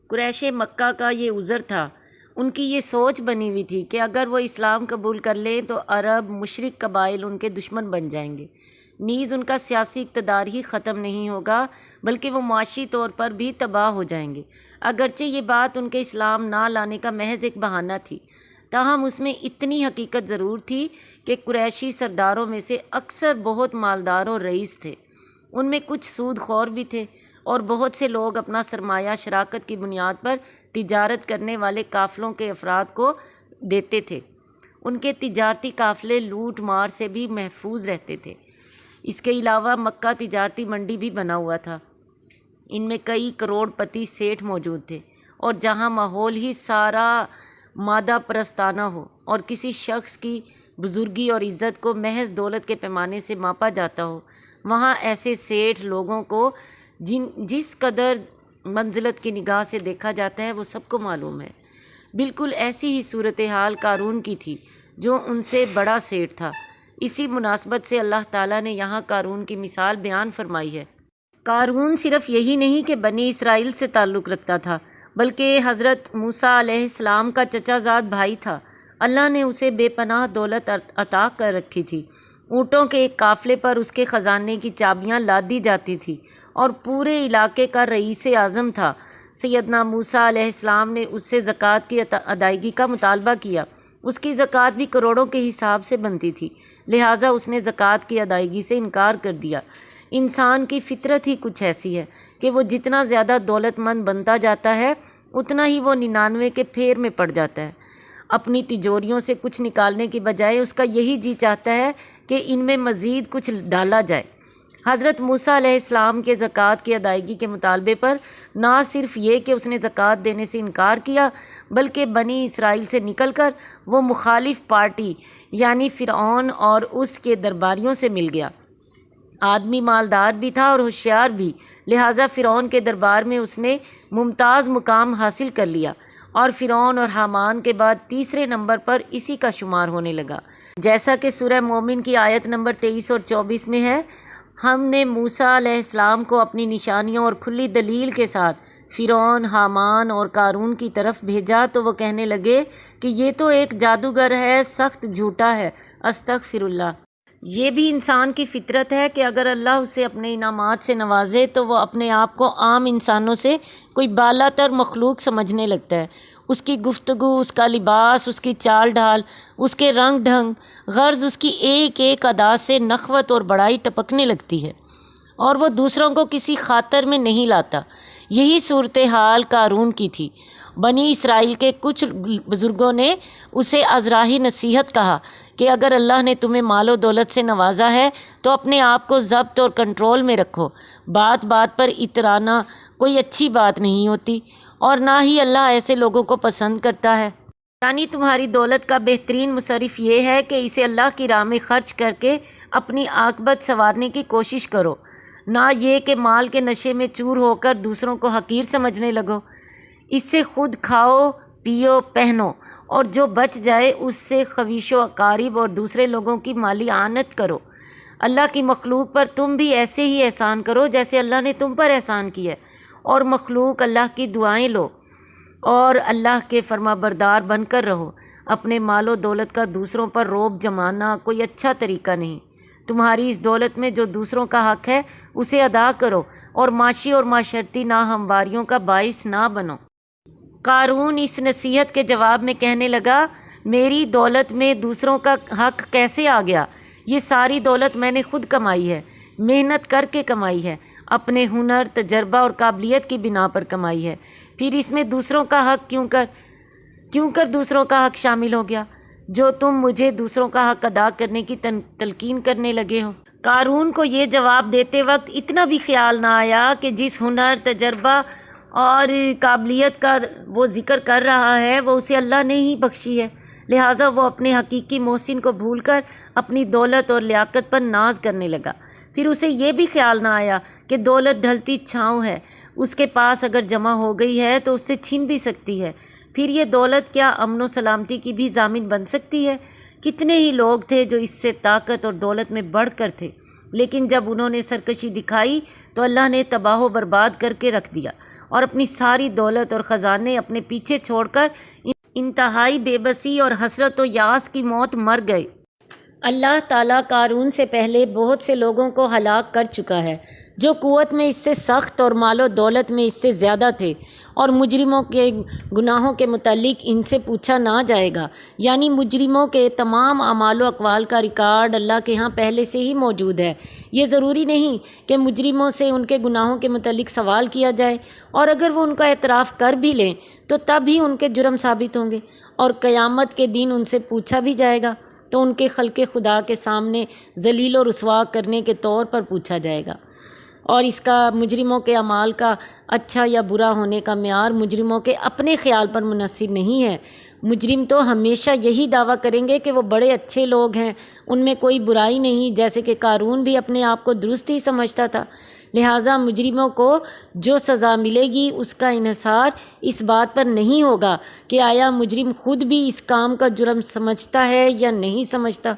قریش مکہ کا یہ عذر تھا، ان کی یہ سوچ بنی ہوئی تھی کہ اگر وہ اسلام قبول کر لیں تو عرب مشرک قبائل ان کے دشمن بن جائیں گے، نیز ان کا سیاسی اقتدار ہی ختم نہیں ہوگا بلکہ وہ معاشی طور پر بھی تباہ ہو جائیں گے۔ اگرچہ یہ بات ان کے اسلام نہ لانے کا محض ایک بہانہ تھی، تاہم اس میں اتنی حقیقت ضرور تھی کہ قریشی سرداروں میں سے اکثر بہت مالدار اور رئیس تھے، ان میں کچھ سود خور بھی تھے، اور بہت سے لوگ اپنا سرمایہ شراکت کی بنیاد پر تجارت کرنے والے قافلوں کے افراد کو دیتے تھے۔ ان کے تجارتی قافلے لوٹ مار سے بھی محفوظ رہتے تھے۔ اس کے علاوہ مکہ تجارتی منڈی بھی بنا ہوا تھا، ان میں کئی کروڑ پتی سیٹھ موجود تھے، اور جہاں ماحول ہی سارا مادہ پرستانہ ہو اور کسی شخص کی بزرگی اور عزت کو محض دولت کے پیمانے سے ماپا جاتا ہو، وہاں ایسے سیٹھ لوگوں کو جس قدر منزلت کی نگاہ سے دیکھا جاتا ہے وہ سب کو معلوم ہے۔ بالکل ایسی ہی صورتحال قارون کی تھی جو ان سے بڑا سیٹھ تھا۔ اسی مناسبت سے اللہ تعالیٰ نے یہاں قارون کی مثال بیان فرمائی ہے۔ قارون صرف یہی نہیں کہ بنی اسرائیل سے تعلق رکھتا تھا، بلکہ حضرت موسیٰ علیہ السلام کا چچا زاد بھائی تھا۔ اللہ نے اسے بے پناہ دولت عطا کر رکھی تھی، اونٹوں کے ایک قافلے پر اس کے خزانے کی چابیاں لادی جاتی تھیں، اور پورے علاقے کا رئیس اعظم تھا۔ سیدنا موسیٰ علیہ السلام نے اس سے زکوٰۃ کی ادائیگی کا مطالبہ کیا۔ اس کی زکوٰۃ بھی کروڑوں کے حساب سے بنتی تھی، لہٰذا اس نے زکوٰۃ کی ادائیگی سے انکار کر دیا۔ انسان کی فطرت ہی کچھ ایسی ہے کہ وہ جتنا زیادہ دولت مند بنتا جاتا ہے اتنا ہی وہ 99 کے پھیر میں پڑ جاتا ہے۔ اپنی تجوریوں سے کچھ نکالنے کی بجائے اس کا یہی جی چاہتا ہے کہ ان میں مزید کچھ ڈالا جائے۔ حضرت موسیٰ علیہ السلام کے زکوٰۃ کی ادائیگی کے مطالبے پر نہ صرف یہ کہ اس نے زکوٰۃ دینے سے انکار کیا، بلکہ بنی اسرائیل سے نکل کر وہ مخالف پارٹی یعنی فرعون اور اس کے درباریوں سے مل گیا۔ آدمی مالدار بھی تھا اور ہوشیار بھی، لہٰذا فرعون کے دربار میں اس نے ممتاز مقام حاصل کر لیا، اور فرعون اور حامان کے بعد تیسرے نمبر پر اسی کا شمار ہونے لگا۔ جیسا کہ سورہ مومن کی آیت نمبر 23 اور 24 میں ہے، ہم نے موسیٰ علیہ السلام کو اپنی نشانیوں اور کھلی دلیل کے ساتھ فرعون، حامان اور قارون کی طرف بھیجا تو وہ کہنے لگے کہ یہ تو ایک جادوگر ہے، سخت جھوٹا ہے، استغفر اللہ۔ یہ بھی انسان کی فطرت ہے کہ اگر اللہ اسے اپنے انعامات سے نوازے تو وہ اپنے آپ کو عام انسانوں سے کوئی بالا تر مخلوق سمجھنے لگتا ہے۔ اس کی گفتگو، اس کا لباس، اس کی چال ڈھال، اس کے رنگ ڈھنگ، غرض اس کی ایک ایک ادا سے نخوت اور بڑائی ٹپکنے لگتی ہے، اور وہ دوسروں کو کسی خاطر میں نہیں لاتا۔ یہی صورتحال قارون کی تھی۔ بنی اسرائیل کے کچھ بزرگوں نے اسے ازراہی نصیحت کہا کہ اگر اللہ نے تمہیں مال و دولت سے نوازا ہے تو اپنے آپ کو ضبط اور کنٹرول میں رکھو، بات بات پر اترانا کوئی اچھی بات نہیں ہوتی، اور نہ ہی اللہ ایسے لوگوں کو پسند کرتا ہے۔ یعنی تمہاری دولت کا بہترین مصرف یہ ہے کہ اسے اللہ کی راہ میں خرچ کر کے اپنی عاقبت سنوارنے کی کوشش کرو، نہ یہ کہ مال کے نشے میں چور ہو کر دوسروں کو حقیر سمجھنے لگو۔ اس سے خود کھاؤ، پیو، پہنو، اور جو بچ جائے اس سے خویش و اقارب اور دوسرے لوگوں کی مالی اعانت کرو۔ اللہ کی مخلوق پر تم بھی ایسے ہی احسان کرو جیسے اللہ نے تم پر احسان کیا ہے، اور مخلوق اللہ کی دعائیں لو، اور اللہ کے فرما بردار بن کر رہو۔ اپنے مال و دولت کا دوسروں پر روب جمانا کوئی اچھا طریقہ نہیں۔ تمہاری اس دولت میں جو دوسروں کا حق ہے اسے ادا کرو، اور معاشی اور معاشرتی ناہمواریوں کا باعث نہ بنو۔ قارون اس نصیحت کے جواب میں کہنے لگا، میری دولت میں دوسروں کا حق کیسے آ گیا؟ یہ ساری دولت میں نے خود کمائی ہے، محنت کر کے کمائی ہے، اپنے ہنر، تجربہ اور قابلیت کی بنا پر کمائی ہے، پھر اس میں دوسروں کا حق کیوں کر دوسروں کا حق شامل ہو گیا، جو تم مجھے دوسروں کا حق ادا کرنے کی تلقین کرنے لگے ہو۔ قارون کو یہ جواب دیتے وقت اتنا بھی خیال نہ آیا کہ جس ہنر، تجربہ اور قابلیت کا وہ ذکر کر رہا ہے وہ اسے اللہ نے ہی بخشی ہے، لہٰذا وہ اپنے حقیقی محسن کو بھول کر اپنی دولت اور لیاقت پر ناز کرنے لگا۔ پھر اسے یہ بھی خیال نہ آیا کہ دولت ڈھلتی چھاؤں ہے، اس کے پاس اگر جمع ہو گئی ہے تو اس سے چھن بھی سکتی ہے، پھر یہ دولت کیا امن و سلامتی کی بھی ضامن بن سکتی ہے؟ کتنے ہی لوگ تھے جو اس سے طاقت اور دولت میں بڑھ کر تھے، لیکن جب انہوں نے سرکشی دکھائی تو اللہ نے تباہ و برباد کر کے رکھ دیا، اور اپنی ساری دولت اور خزانے اپنے پیچھے چھوڑ کر انتہائی بے بسی اور حسرت و یاس کی موت مر گئے۔ اللہ تعالیٰ قارون سے پہلے بہت سے لوگوں کو ہلاک کر چکا ہے جو قوت میں اس سے سخت اور مال و دولت میں اس سے زیادہ تھے، اور مجرموں کے گناہوں کے متعلق ان سے پوچھا نہ جائے گا، یعنی مجرموں کے تمام اعمال و اقوال کا ریکارڈ اللہ کے ہاں پہلے سے ہی موجود ہے۔ یہ ضروری نہیں کہ مجرموں سے ان کے گناہوں کے متعلق سوال کیا جائے، اور اگر وہ ان کا اعتراف کر بھی لیں تو تب ہی ان کے جرم ثابت ہوں گے، اور قیامت کے دن ان سے پوچھا بھی جائے گا تو ان کے خلق خدا کے سامنے ذلیل و رسوا کرنے کے طور پر پوچھا جائے گا۔ اور اس کا مجرموں کے اعمال کا اچھا یا برا ہونے کا معیار مجرموں کے اپنے خیال پر منحصر نہیں ہے۔ مجرم تو ہمیشہ یہی دعویٰ کریں گے کہ وہ بڑے اچھے لوگ ہیں، ان میں کوئی برائی نہیں، جیسے کہ قارون بھی اپنے آپ کو درست ہی سمجھتا تھا۔ لہٰذا مجرموں کو جو سزا ملے گی اس کا انحصار اس بات پر نہیں ہوگا کہ آیا مجرم خود بھی اس کام کا جرم سمجھتا ہے یا نہیں سمجھتا۔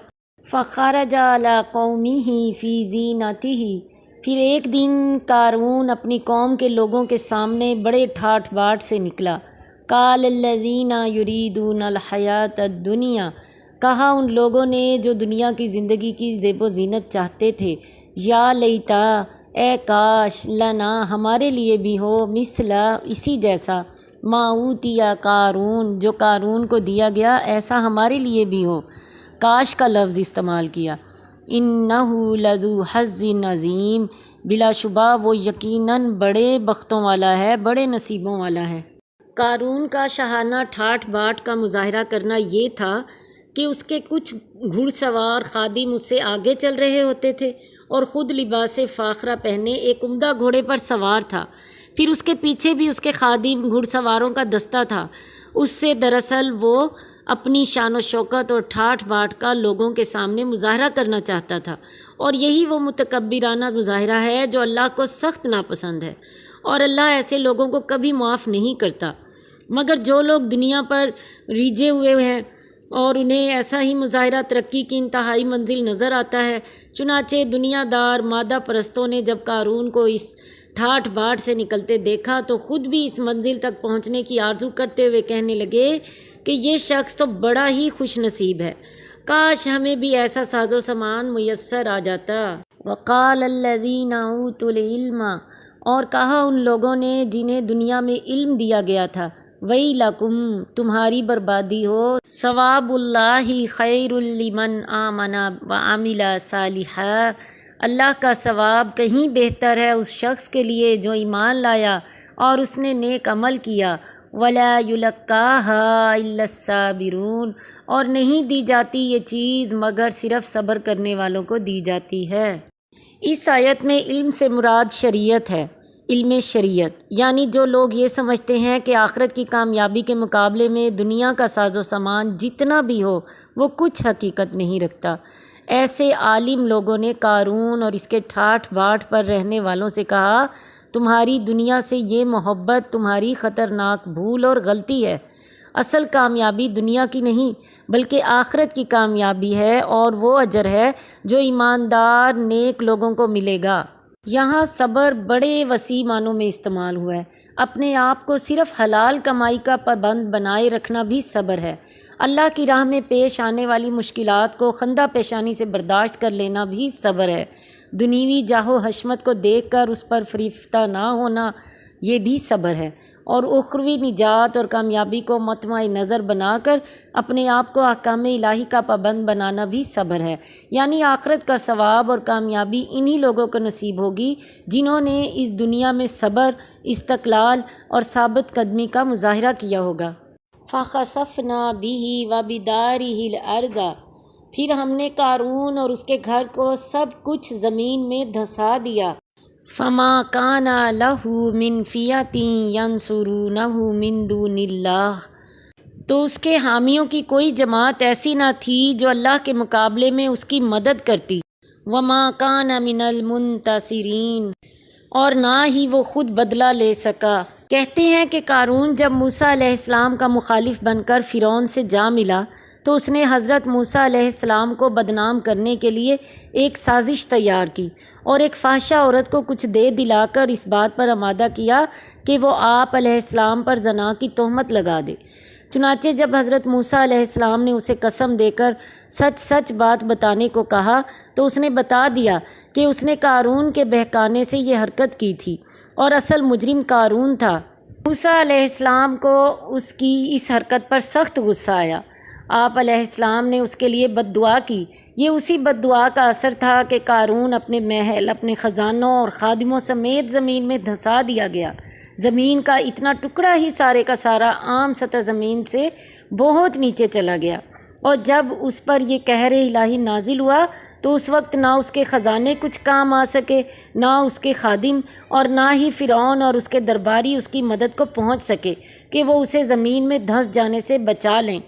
فَخَرَجَ عَلَىٰ قَوْمِهِ فِي زِینَتِهِ، پھر ایک دن قارون اپنی قوم کے لوگوں کے سامنے بڑے ٹھاٹھ باٹھ سے نکلا۔ قَالَ الَّذِينَ يُرِيدُونَ الْحَيَاةَ الدُّنْيَا، کہا ان لوگوں نے جو دنیا کی زندگی کی زیب و زینت چاہتے تھے، یا لیتا، اے کاش، لنا، ہمارے لیے بھی ہو، مثلا، اسی جیسا، ما اوتیا قارون، جو قارون کو دیا گیا ایسا ہمارے لیے بھی ہو۔ کاش کا لفظ استعمال کیا۔ انہ لذو حظ عظیم، بلا شبہ وہ یقیناً بڑے بختوں والا ہے، بڑے نصیبوں والا ہے۔ قارون کا شاہانہ ٹھاٹھ باٹھ کا مظاہرہ کرنا یہ تھا کہ اس کے کچھ گھڑ سوار خادم اس سے آگے چل رہے ہوتے تھے اور خود لباس فاخرہ پہنے ایک عمدہ گھوڑے پر سوار تھا، پھر اس کے پیچھے بھی اس کے خادم گھڑ سواروں کا دستہ تھا۔ اس سے دراصل وہ اپنی شان و شوکت اور ٹھاٹھ باٹھ کا لوگوں کے سامنے مظاہرہ کرنا چاہتا تھا، اور یہی وہ متکبرانہ مظاہرہ ہے جو اللہ کو سخت ناپسند ہے، اور اللہ ایسے لوگوں کو کبھی معاف نہیں کرتا۔ مگر جو لوگ دنیا پر ریجھے ہوئے ہیں اور انہیں ایسا ہی مظاہرہ ترقی کی انتہائی منزل نظر آتا ہے، چنانچہ دنیا دار مادہ پرستوں نے جب قارون کو اس ٹھاٹھ باٹھ سے نکلتے دیکھا تو خود بھی اس منزل تک پہنچنے کی آرزو کرتے ہوئے کہنے لگے کہ یہ شخص تو بڑا ہی خوش نصیب ہے، کاش ہمیں بھی ایسا ساز و سامان میسر آ جاتا۔ وقال الذین اوتوا العلم، اور کہا ان لوگوں نے جنہیں دنیا میں علم دیا گیا تھا، ویلکم، تمہاری بربادی ہو، ثواب اللہ خیر لمن آمن وعمل صالحا، اللہ کا ثواب کہیں بہتر ہے اس شخص کے لیے جو ایمان لایا اور اس نے نیک عمل کیا، ولا یلقاها الا الصابرون، اور نہیں دی جاتی یہ چیز مگر صرف صبر کرنے والوں کو دی جاتی ہے۔ اس آیت میں علم سے مراد شریعت ہے، علم شریعت، یعنی جو لوگ یہ سمجھتے ہیں کہ آخرت کی کامیابی کے مقابلے میں دنیا کا ساز و سامان جتنا بھی ہو وہ کچھ حقیقت نہیں رکھتا، ایسے عالم لوگوں نے قارون اور اس کے ٹھاٹھ باٹھ پر رہنے والوں سے کہا، تمہاری دنیا سے یہ محبت تمہاری خطرناک بھول اور غلطی ہے، اصل کامیابی دنیا کی نہیں بلکہ آخرت کی کامیابی ہے، اور وہ اجر ہے جو ایماندار نیک لوگوں کو ملے گا۔ یہاں صبر بڑے وسیع معنوں میں استعمال ہوا ہے، اپنے آپ کو صرف حلال کمائی کا پابند بنائے رکھنا بھی صبر ہے، اللہ کی راہ میں پیش آنے والی مشکلات کو خندہ پیشانی سے برداشت کر لینا بھی صبر ہے، دنیوی جاہ و حشمت کو دیکھ کر اس پر فریفتہ نہ ہونا یہ بھی صبر ہے، اور اخروی نجات اور کامیابی کو مطمع نظر بنا کر اپنے آپ کو احکام الہی کا پابند بنانا بھی صبر ہے، یعنی آخرت کا ثواب اور کامیابی انہی لوگوں کو نصیب ہوگی جنہوں نے اس دنیا میں صبر، استقلال اور ثابت قدمی کا مظاہرہ کیا ہوگا۔ فَخَسَفْنَا بِهِ وَبِدَارِهِ الْأَرْضَ، پھر ہم نے قارون اور اس کے گھر کو سب کچھ زمین میں دھسا دیا۔ فَمَا كَانَ لَهُ مِنْ فِئَةٍ يَنْصُرُونَهُ مِنْ دُونِ اللَّهِ، تو اس کے حامیوں کی کوئی جماعت ایسی نہ تھی جو اللہ کے مقابلے میں اس کی مدد کرتی۔ وَمَا كَانَ مِنَ الْمُنْتَصِرِينَ، اور نہ ہی وہ خود بدلہ لے سکا۔ کہتے ہیں کہ قارون جب موسیٰ علیہ السلام کا مخالف بن کر فرعون سے جا ملا تو اس نے حضرت موسیٰ علیہ السلام کو بدنام کرنے کے لیے ایک سازش تیار کی اور ایک فحشہ عورت کو کچھ دے دلا کر اس بات پر آمادہ کیا کہ وہ آپ علیہ السلام پر زنا کی تہمت لگا دے۔ چنانچہ جب حضرت موسیٰ علیہ السلام نے اسے قسم دے کر سچ سچ بات بتانے کو کہا تو اس نے بتا دیا کہ اس نے قارون کے بہکانے سے یہ حرکت کی تھی اور اصل مجرم قارون تھا۔ موسیٰ علیہ السلام کو اس کی اس حرکت پر سخت غصہ آیا۔ آپ علیہ السلام نے اس کے لیے بد دعا کی۔ یہ اسی بد دعا کا اثر تھا کہ قارون اپنے محل، اپنے خزانوں اور خادموں سمیت زمین میں دھنسا دیا گیا۔ زمین کا اتنا ٹکڑا ہی سارے کا سارا عام سطح زمین سے بہت نیچے چلا گیا، اور جب اس پر یہ قہر الہی نازل ہوا تو اس وقت نہ اس کے خزانے کچھ کام آ سکے، نہ اس کے خادم، اور نہ ہی فرعون اور اس کے درباری اس کی مدد کو پہنچ سکے کہ وہ اسے زمین میں دھنس جانے سے بچا لیں۔